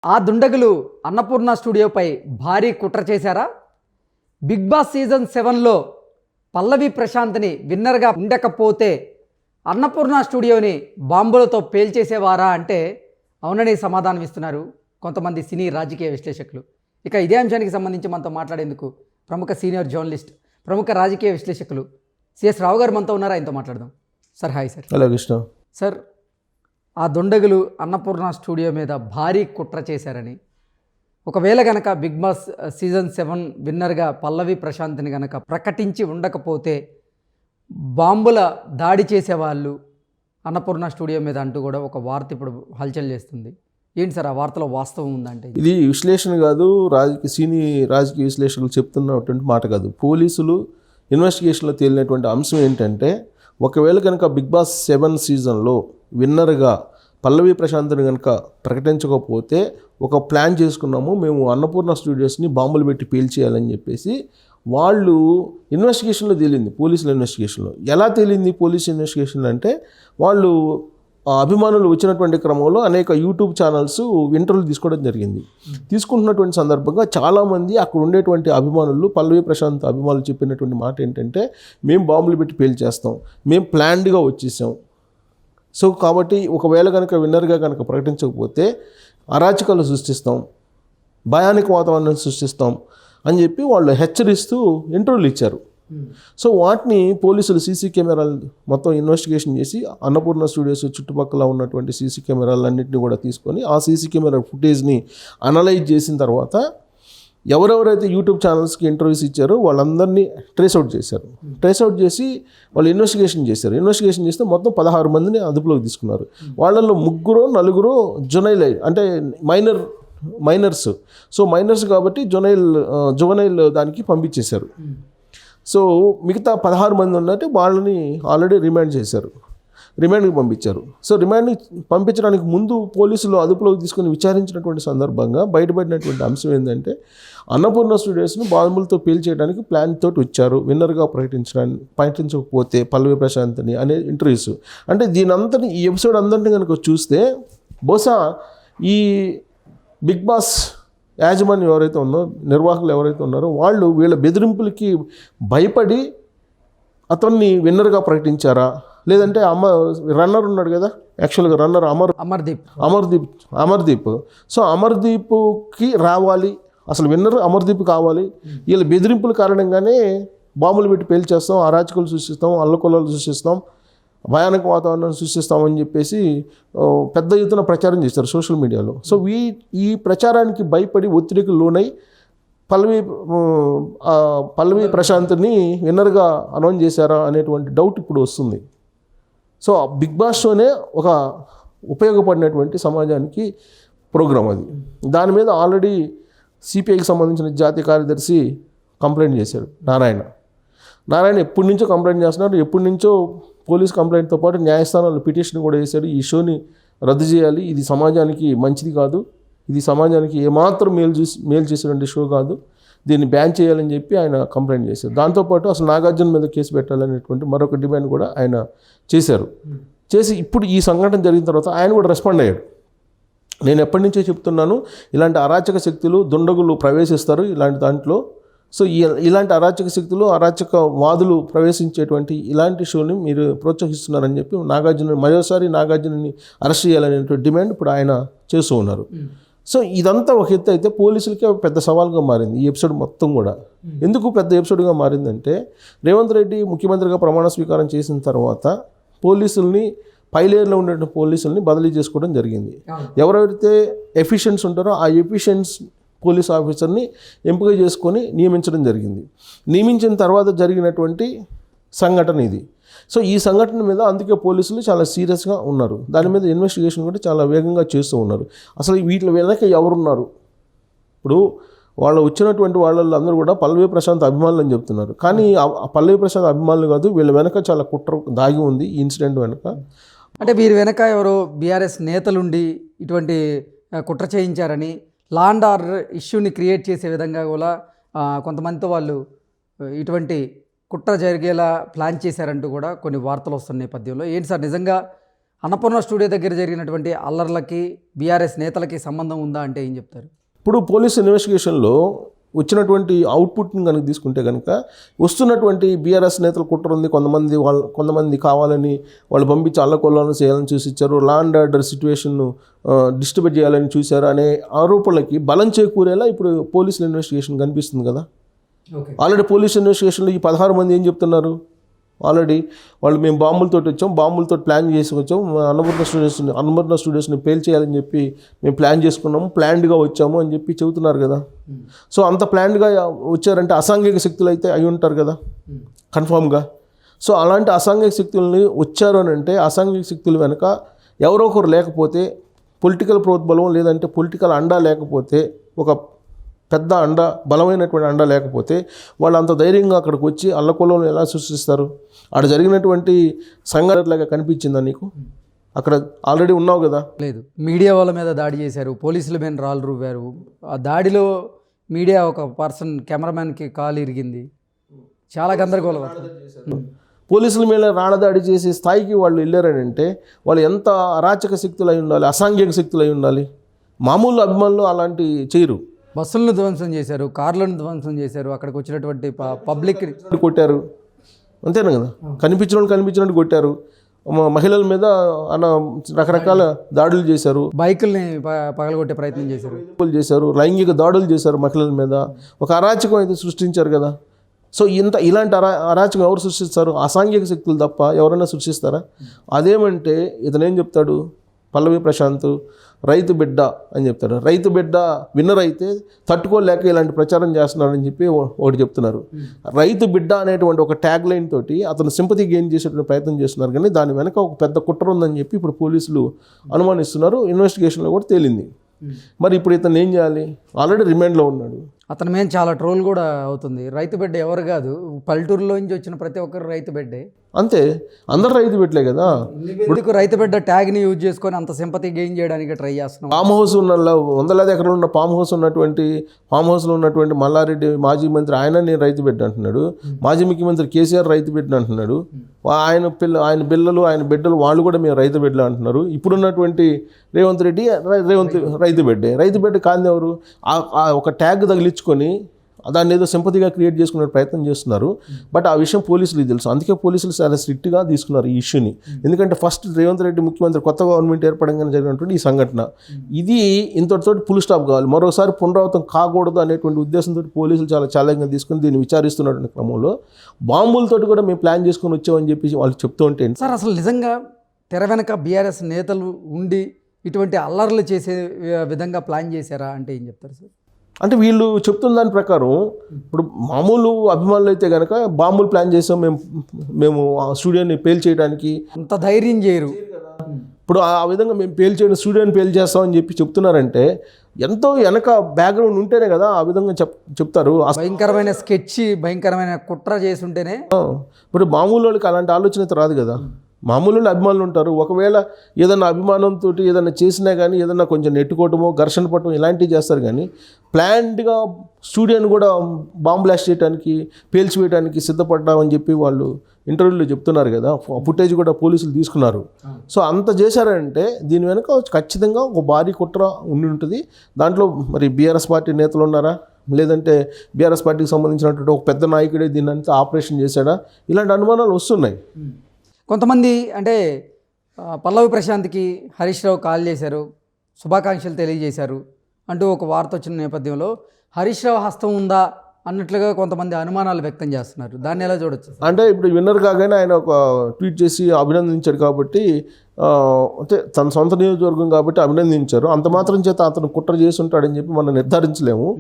ఆ దుండగులు అన్నపూర్ణ స్టూడియోపై భారీ కుట్ర చేశారా? బిగ్ బాస్ సీజన్ 7లో పల్లవి ప్రశాంత్ని విన్నర్గా ఉండకపోతే అన్నపూర్ణ స్టూడియోని బాంబులతో పేల్చేసేవారా అంటే అవునని సమాధానం ఇస్తున్నారు కొంతమంది సినీ రాజకీయ విశ్లేషకులు. ఇక ఇదే అంశానికి సంబంధించి మనతో మాట్లాడేందుకు ప్రముఖ సీనియర్ జర్నలిస్ట్, ప్రముఖ రాజకీయ విశ్లేషకులు సిఎస్ రావు గారు మనతో ఉన్నారు. ఆయనతో మాట్లాడదాం. Sir hi sir. Hello Krishna. Sir, ఆ దుండగులు అన్నపూర్ణ స్టూడియో మీద భారీ కుట్ర చేశారని, ఒకవేళ గనక బిగ్ బాస్ సీజన్ 7 విన్నర్గా పల్లవి ప్రశాంత్ని గనక ప్రకటించి ఉండకపోతే బాంబుల దాడి చేసేవాళ్ళు అన్నపూర్ణ స్టూడియో మీద అంటూ కూడా ఒక వార్త ఇప్పుడు హల్చల్ చేస్తుంది. ఏంటి సార్ ఆ వార్తలో వాస్తవం ఉందంటే? ఇది విశ్లేషణ కాదు, రాజకీయ విశ్లేషకులు చెప్తున్నటువంటి మాట కాదు. పోలీసులు ఇన్వెస్టిగేషన్లో తేలినటువంటి అంశం ఏంటంటే, ఒకవేళ కనుక బిగ్ బాస్ 7 సీజన్లో విన్నర్గా పల్లవి ప్రశాంత్ని కనుక ప్రకటించకపోతే ఒక ప్లాన్ చేసుకున్నాము, మేము అన్నపూర్ణ స్టూడియోస్ని బాంబులు పెట్టి పేల్చేయాలని చెప్పేసి వాళ్ళు ఇన్వెస్టిగేషన్లో తేలింది. పోలీసుల ఇన్వెస్టిగేషన్లో ఎలా తేలింది? పోలీస్ ఇన్వెస్టిగేషన్ అంటే వాళ్ళు అభిమానులు వచ్చినటువంటి క్రమంలో అనేక యూట్యూబ్ ఛానల్స్ ఇంటర్వ్యూలు తీసుకోవడం జరిగింది. తీసుకుంటున్నటువంటి సందర్భంగా చాలామంది అక్కడ ఉండేటువంటి అభిమానులు, పల్లవి ప్రశాంత్ అభిమానులు చెప్పినటువంటి మాట ఏంటంటే, మేము బాంబులు పెట్టి పేల్చేస్తాం, మేము ప్లాన్డ్గా వచ్చేసాం. సో కాబట్టి ఒకవేళ కనుక విన్నర్గా కనుక ప్రకటించకపోతే అరాచకాలు సృష్టిస్తాం, భయానిక వాతావరణం సృష్టిస్తాం అని చెప్పి వాళ్ళు హెచ్చరిస్తూ ఇంటర్వ్యూలు ఇచ్చారు. సో వాటిని పోలీసులు సీసీ కెమెరాలు మొత్తం ఇన్వెస్టిగేషన్ చేసి అన్నపూర్ణ స్టూడియోస్ చుట్టుపక్కల ఉన్నటువంటి సీసీ కెమెరాలన్నింటినీ కూడా తీసుకొని ఆ సీసీ కెమెరా ఫుటేజ్ని అనలైజ్ చేసిన తర్వాత ఎవరెవరైతే యూట్యూబ్ ఛానల్స్కి ఇంటర్వ్యూస్ ఇచ్చారో వాళ్ళందరినీ ట్రేస్అవుట్ చేశారు. ట్రేస్అవుట్ చేసి వాళ్ళు ఇన్వెస్టిగేషన్ చేశారు. ఇన్వెస్టిగేషన్ చేస్తే మొత్తం 16 మందిని అదుపులోకి తీసుకున్నారు. వాళ్ళల్లో 3-4 జునైల్, అంటే మైనర్స్. సో మైనర్స్ కాబట్టి జువనైల్ దానికి పంపించేశారు. సో మిగతా 16 మంది ఉన్నట్టు వాళ్ళని ఆల్రెడీ రిమాండ్కి పంపించారు. సో రిమాండ్కి పంపించడానికి ముందు పోలీసులు అదుపులోకి తీసుకుని విచారించినటువంటి సందర్భంగా బయటపడినటువంటి అంశం ఏంటంటే, అన్నపూర్ణ స్టూడియోస్ను బాంబులతో పేల్చేయడానికి ప్లాన్ తోటి వచ్చారు, విన్నర్గా ప్రకటించకపోతే పల్లవి ప్రశాంత్ని అనే ఇంటర్వ్యూస్. అంటే దీనంతని, ఈ ఎపిసోడ్ అందరినీ కనుక చూస్తే బహుశా ఈ బిగ్ బాస్ యాజమాన్యం ఎవరైతే ఉన్నారో, నిర్వాహకులు ఎవరైతే ఉన్నారో వాళ్ళు వీళ్ళ బెదిరింపులకి భయపడి అతన్ని విన్నర్గా ప్రకటించారా, లేదంటే రన్నర్ ఉన్నాడు కదా, యాక్చువల్గా రన్నర్ అమర్దీప్. సో అమర్దీప్కి రావాలి, అసలు విన్నర్ అమర్దీప్ కావాలి, వీళ్ళ బెదిరింపుల కారణంగానే బాంబులు పెట్టి పేల్చేస్తాం, అరాచకులు సృష్టిస్తాం, అల్లకొల్లలు సృష్టిస్తాం, భయానక వాతావరణం సృష్టిస్తామని చెప్పేసి పెద్ద ఎత్తున ప్రచారం చేస్తారు సోషల్ మీడియాలో. సో ఈ ప్రచారానికి భయపడి ఒత్తిడికి లోనై పల్లవి ప్రశాంత్ని విన్నర్గా అనౌన్స్ చేశారా అనేటువంటి డౌట్ ఇప్పుడు వస్తుంది. సో బిగ్ బాస్ షోనే ఒక ఉపయోగపడినటువంటి సమాజానికి ప్రోగ్రాం అది. దాని మీద ఆల్రెడీ సిపిఐకి సంబంధించిన జాతీయ కార్యదర్శి కంప్లైంట్ చేశాడు. నారాయణ ఎప్పటి నుంచో కంప్లైంట్ చేస్తున్నారు. ఎప్పటి నుంచో పోలీస్ కంప్లైంట్తో పాటు న్యాయస్థానాల్లో పిటిషన్ కూడా చేశాడు, ఈ షోని రద్దు చేయాలి, ఇది సమాజానికి మంచిది కాదు, ఇది సమాజానికి ఏమాత్రం మేలు చేసేటువంటి షో కాదు, దీన్ని బ్యాన్ చేయాలని చెప్పి ఆయన కంప్లైంట్ చేశారు. దాంతోపాటు అసలు నాగార్జున మీద కేసు పెట్టాలనేటువంటి మరొక డిమాండ్ కూడా ఆయన చేసి ఇప్పుడు ఈ సంఘటన జరిగిన తర్వాత ఆయన కూడా రెస్పాండ్ అయ్యాడు. నేను ఎప్పటి నుంచో చెప్తున్నాను, ఇలాంటి అరాచక శక్తులు, దుండగులు ప్రవేశిస్తారు ఇలాంటి దాంట్లో. సో ఇలాంటి అరాచక శక్తులు, అరాచక వాదులు ప్రవేశించేటువంటి ఇలాంటి షోని మీరు ప్రోత్సహిస్తున్నారని చెప్పి మరోసారి నాగార్జునని అరెస్ట్ చేయాలనేటువంటి డిమాండ్ ఇప్పుడు ఆయన చేస్తూ ఉన్నారు. సో ఇదంతా ఒక ఎత్తు అయితే పోలీసులకే పెద్ద సవాల్గా మారింది ఈ ఎపిసోడ్ మొత్తం కూడా. ఎందుకు పెద్ద ఎపిసోడ్గా మారిందంటే, రేవంత్ రెడ్డి ముఖ్యమంత్రిగా ప్రమాణ స్వీకారం చేసిన తర్వాత పోలీసుల్ని, పై లేయర్లో ఉండే పోలీసుల్ని బదిలీ చేసుకోవడం జరిగింది. ఎవరైతే ఎఫిషియన్స్ ఉంటారో ఆ ఎఫిషియన్స్ పోలీస్ ఆఫీసర్ని ఎంపిక చేసుకొని నియమించడం జరిగింది. నియమించిన తర్వాత జరిగినటువంటి సంఘటన ఇది. సో ఈ సంఘటన మీద అందుకే పోలీసులు చాలా సీరియస్గా ఉన్నారు. దాని మీద ఇన్వెస్టిగేషన్ కూడా చాలా వేగంగా చేస్తూ ఉన్నారు. అసలు వీటి వెనక ఎవరున్నారు? ఇప్పుడు వాళ్ళు వచ్చినటువంటి వాళ్ళందరూ కూడా పల్లవి ప్రశాంత్ అభిమానులు అని చెప్తున్నారు. కానీ ఆ పల్లవి ప్రశాంత్ అభిమానులు కాదు, వీళ్ళ వెనక చాలా కుట్ర దాగి ఉంది ఈ ఇన్సిడెంట్ వెనక. అంటే వీరి వెనక ఎవరో బీఆర్ఎస్ నేతలుండి ఇటువంటి కుట్ర చేయించారని, లా అండ్ ఆర్డర్ ఇష్యూని క్రియేట్ చేసే విధంగా కూడా కొంతమందితో వాళ్ళు ఇటువంటి కుట్ర జరిగేలా ప్లాన్ చేశారంటూ కూడా కొన్ని వార్తలు వస్తున్న నేపథ్యంలో ఏంటి సార్ నిజంగా అన్నపూర్ణ స్టూడియో దగ్గర జరిగినటువంటి అల్లర్లకి బీఆర్ఎస్ నేతలకి సంబంధం ఉందా అంటే ఏం చెప్తారు? ఇప్పుడు పోలీస్ ఇన్వెస్టిగేషన్లో వచ్చినటువంటి అవుట్పుట్ని కనుక తీసుకుంటే కనుక వస్తున్నటువంటి బీఆర్ఎస్ నేతల కుట్ర ఉంది, కొంతమంది కావాలని వాళ్ళు పంపించి అల్లకొల్లాలను చేయాలని చూసిచ్చారు, లా అండ్ ఆర్డర్ సిచ్యువేషన్ను డిస్టర్బ్ చేయాలని చూశారు అనే ఆరోపణలకి బలం చేకూరేలా ఇప్పుడు పోలీసుల ఇన్వెస్టిగేషన్ కనిపిస్తుంది కదా. ఆల్రెడీ పోలీస్ ఇన్వెస్టిగేషన్లో ఈ 16 మంది ఏం చెప్తున్నారు? ఆల్రెడీ వాళ్ళు మేము బాంబులతో ప్లాన్ చేసి వచ్చాం, అన్నపూర్ణ స్టూడియోస్ని పేల్ చేయాలని చెప్పి మేము ప్లాన్ చేసుకున్నాము, ప్లాన్డ్గా వచ్చాము అని చెప్పి చెబుతున్నారు కదా. సో అంత ప్లాన్డ్గా వచ్చారంటే అసాంఘిక శక్తులు అయితే అయి ఉంటారు కదా కన్ఫామ్గా. సో అలాంటి అసాంఘిక శక్తుల్ని వచ్చారు అని అంటే అసాంఘిక శక్తుల వెనుక ఎవరో ఒకరు లేకపోతే, పొలిటికల్ ప్రోద్బలం లేదంటే పొలిటికల్ అండా లేకపోతే, ఒక పెద్ద అండ, బలమైనటువంటి అండ లేకపోతే వాళ్ళు అంత ధైర్యంగా అక్కడికి వచ్చి అల్లకొల్లను ఎలా సృష్టిస్తారు? అక్కడ జరిగినటువంటి సంఘటనలాగా కనిపించిందా నీకు? అక్కడ ఆల్రెడీ ఉన్నావు కదా. లేదు, మీడియా వాళ్ళ మీద దాడి చేశారు, పోలీసుల మీద రాళ్ళు రువ్వారు. ఆ దాడిలో మీడియా ఒక పర్సన్ కెమెరామ్యాన్కి కాలు ఇరిగింది, చాలా గందరగోళం. పోలీసుల మీద రాళ్ళదాడి చేసే స్థాయికి వాళ్ళు వెళ్ళారని అంటే వాళ్ళు ఎంత అరాచక శక్తులు అయి ఉండాలి, అసాంఘిక శక్తులు అయి ఉండాలి. మామూలు అభిమానులు అలాంటి చేయరు. బస్సులను ధ్వంసం చేశారు, కార్లను ధ్వంసం చేశారు, అక్కడికి వచ్చినటువంటి పబ్లిక్ కొట్టారు, అంతేనా కదా. కనిపించినట్టు కొట్టారు, మహిళల మీద రకరకాల దాడులు చేశారు, బైకుల్ని పగలగొట్టే ప్రయత్నం చేశారు, లైంగిక దాడులు చేశారు మహిళల మీద. ఒక అరాచకం అయితే సృష్టించారు కదా. సో ఇలాంటి అరాచకం ఎవరు సృష్టిస్తారు? అసాంఘిక శక్తులు తప్ప ఎవరైనా సృష్టిస్తారా? అదేమంటే ఇతనేం చెప్తాడు, పల్లవి ప్రశాంత్ రైతు బిడ్డ అని చెప్తాడు. రైతు బిడ్డ విన్నర్ అయితే తట్టుకోలేక ఇలాంటి ప్రచారం చేస్తున్నారని చెప్పి ఒకటి చెప్తున్నారు. రైతు బిడ్డ అనేటువంటి ఒక ట్యాగ్ లైన్ తోటి అతను సింపతి గెయిన్ చేసేటువంటి ప్రయత్నం చేస్తున్నారు, కానీ దాని వెనక ఒక పెద్ద కుట్ర ఉందని చెప్పి ఇప్పుడు పోలీసులు అనుమానిస్తున్నారు. ఇన్వెస్టిగేషన్లో కూడా తేలింది. మరి ఇప్పుడు ఇతను ఏం చేయాలి? ఆల్రెడీ రిమాండ్లో ఉన్నాడు. అతని మీద చాలా ట్రోల్ కూడా అవుతుంది. రైతు బిడ్డ ఎవరు కాదు, పల్లెటూరులోంచి వచ్చిన ప్రతి ఒక్కరు రైతు బిడ్డే. అంతే, అందరు రైతు బిడ్డలే కదా. ఇప్పుడు రైతు బిడ్డ ట్యాగ్ని యూజ్ చేసుకొని అంత సింపతి గెయిన్ చేయడానికి ట్రై చేస్తున్నాం. ఫామ్ హౌస్ ఉన్న 100 ఎకరాలు ఉన్న ఫామ్ హౌస్లో ఉన్నటువంటి మల్లారెడ్డి మాజీ మంత్రి ఆయన నేను రైతు బిడ్డ అంటున్నాడు. మాజీ ముఖ్యమంత్రి కేసీఆర్ రైతు బిడ్డ అంటున్నాడు. ఆయన బిడ్డలు వాళ్ళు కూడా మేము రైతు బిడ్డలు అంటున్నారు. ఇప్పుడున్నటువంటి రేవంత్ రెడ్డి రైతు బిడ్డ కాంది ఎవరు? ఒక ట్యాగ్ తగిలించుకొని దాన్ని ఏదో సింపతిగా క్రియేట్ చేసుకునే ప్రయత్నం చేస్తున్నారు. బట్ ఆ విషయం పోలీసులకు తెలుసు, అందుకే పోలీసులు చాలా స్ట్రిక్ట్గా తీసుకున్నారు ఈ ఇష్యూని. ఎందుకంటే ఫస్ట్ రేవంత్ రెడ్డి ముఖ్యమంత్రి కొత్త గవర్నమెంట్ ఏర్పడంగానే జరిగినటువంటి ఈ సంఘటన, ఇది ఇంతటితోటి ఫుల్ స్టాప్ కావాలి, మరోసారి పునరావృతం కాకూడదు అనేటువంటి ఉద్దేశంతో పోలీసులు చాలా ఛాలెంజ్గా తీసుకుని దీన్ని విచారిస్తున్నటువంటి క్రమంలో బాంబులతోటి కూడా మేము ప్లాన్ చేసుకొని వచ్చామని చెప్పి వాళ్ళు చెప్తూ ఉంటే, సార్ అసలు నిజంగా తెర వెనక బీఆర్ఎస్ నేతలు ఉండి ఇటువంటి అల్లర్లు చేసే విధంగా ప్లాన్ చేశారా అంటే ఏం చెప్తారు సార్? అంటే వీళ్ళు చెప్తున్న దాని ప్రకారం ఇప్పుడు మామూలు అభిమానులు అయితే కనుక బాంబులు ప్లాన్ చేసాం మేము ఆ స్టూడియోని పేల్ చేయడానికి, అంత ధైర్యం చేయరు. ఇప్పుడు ఆ విధంగా మేము స్టూడియోని పేల్ చేస్తామని చెప్పి చెప్తున్నారంటే ఎంతో వెనక బ్యాక్గ్రౌండ్ ఉంటేనే కదా ఆ విధంగా చెప్తారు. భయంకరమైన స్కెచ్, భయంకరమైన కుట్ర చేసి ఉంటేనే. ఇప్పుడు మామూలు వాళ్ళకి అలాంటి ఆలోచన అయితే రాదు కదా. మామూలు అభిమానులు ఉంటారు, ఒకవేళ ఏదైనా అభిమానంతో ఏదైనా చేసినా కానీ ఏదైనా కొంచెం నెట్టుకోవటమో ఘర్షణ పడటం ఇలాంటివి చేస్తారు, కానీ ప్లాన్డ్గా స్టూడియోని కూడా బాంబ్ బ్లాస్ట్ చేయడానికి పేల్చివేయడానికి సిద్ధపడ్డామని చెప్పి వాళ్ళు ఇంటర్వ్యూలో చెప్తున్నారు కదా. ఫుటేజ్ కూడా పోలీసులు తీసుకున్నారు. సో అంత చేశారంటే దీని వెనుక ఖచ్చితంగా ఒక భారీ కుట్ర ఉండి ఉంటుంది. దాంట్లో మరి బీఆర్ఎస్ పార్టీ నేతలు ఉన్నారా, లేదంటే బీఆర్ఎస్ పార్టీకి సంబంధించినటువంటి ఒక పెద్ద నాయకుడే దీన్ని అంతా ఆపరేషన్ చేశాడా, ఇలాంటి అనుమానాలు వస్తున్నాయి. కొంతమంది అంటే పల్లవి ప్రశాంత్కి హరీష్ రావు కాల్ చేశారు, శుభాకాంక్షలు తెలియజేశారు అంటూ ఒక వార్త వచ్చిన నేపథ్యంలో హరీష్ రావు హస్తం ఉందా అన్నట్లుగా కొంతమంది అనుమానాలు వ్యక్తం చేస్తున్నారు. దాన్ని ఎలా చూడొచ్చు? అంటే ఇప్పుడు విన్నర్ కాగానే ఆయన ఒక ట్వీట్ చేసి అభినందించాడు కాబట్టి, అంటే తన సొంత నియోజకవర్గం కాబట్టి అభినందించారు, అంత మాత్రం చేత అతను కుట్ర చేసి ఉంటాడని చెప్పి మనం నిర్ధారించలేము.